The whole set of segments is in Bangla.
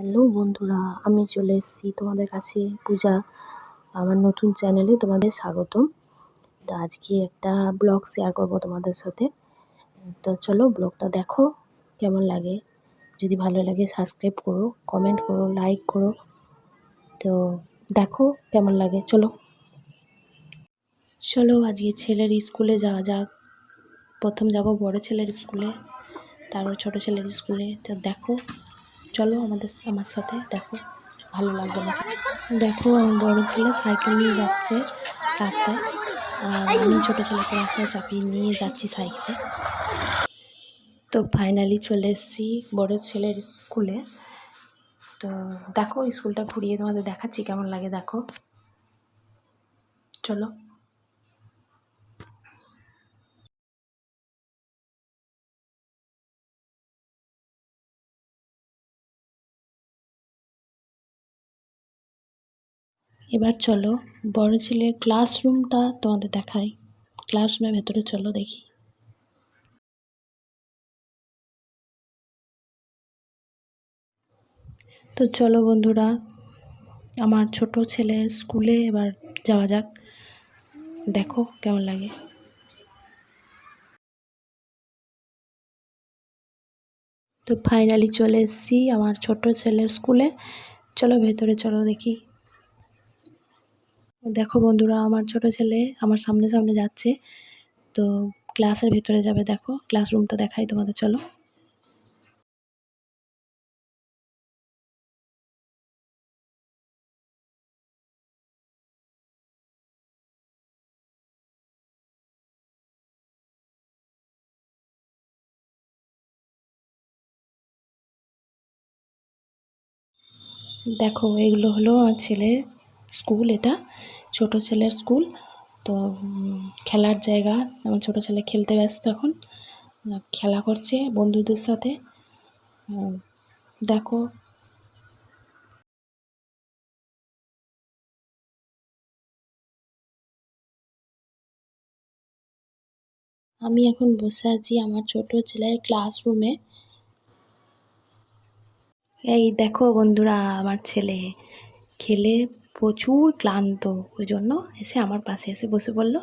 হ্যালো বন্ধুরা, আমি চলে এসেছি তোমাদের কাছে পূজা। আমার নতুন চ্যানেলে তোমাদের স্বাগতম। তো আজকে একটা ব্লগ শেয়ার করব তোমাদের সাথে। তো চলো ব্লগটা দেখো, কেমন লাগে। যদি ভালো লাগে সাবস্ক্রাইব করো, কমেন্ট করো, লাইক করো। তো দেখো কেমন লাগে। চলো আজকে ছেলের স্কুলে যাওয়া যাক। প্রথম যাব বড় ছেলের স্কুলে, তারপর ছোট ছেলের স্কুলে। তো দেখো চলো আমার সাথে দেখো, ভালো লাগবে না। দেখো আমার বড় ছেলে সাইকেল নিয়ে যাচ্ছে রাস্তায়, আর আমি ছোটো ছেলেকে রাস্তায় চাপিয়ে নিয়ে যাচ্ছি সাইকেলে। তো ফাইনালি চলে এসেছি বড় ছেলের স্কুলে। তো দেখো স্কুলটা ঘুরিয়ে তোমাদের দেখাচ্ছি কেমন লাগে। দেখো চলো। এবার চলো বড় ছেলের ক্লাসরুমটা তোমাদের দেখাই। ক্লাসরুমের ভেতরে চলো দেখি। তো চলো বন্ধুরা, আমার ছোট ছেলের স্কুলে এবার যাওয়া যাক। দেখো কেমন লাগে। তো ফাইনালি চলে এসেছি আমার ছোট ছেলের স্কুলে। চলো ভেতরে চলো দেখি। দেখো বন্ধুরা, আমার ছোট ছেলে আমার সামনে সামনে যাচ্ছে। তো ক্লাসের ভেতরে যাবে। দেখো ক্লাসরুমটা দেখাই তোমাদের, চলো। দেখো এগুলো হলো আমার ছেলের স্কুল। এটা ছোট ছেলের স্কুল। তো খেলার জায়গা। আমার ছোট ছেলে খেলতে ব্যস্ত এখন, খেলা করছে বন্ধুদের সাথে। দেখো আমি এখন বসে আছি আমার ছোট ছেলের ক্লাসরুমে। এই দেখো বন্ধুরা, আমার ছেলে খেলে প্রচুর ক্লান্ত, ওই জন্য এসে আমার পাশে এসে বসে পড়লো।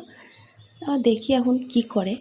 দেখি এখন কি করে।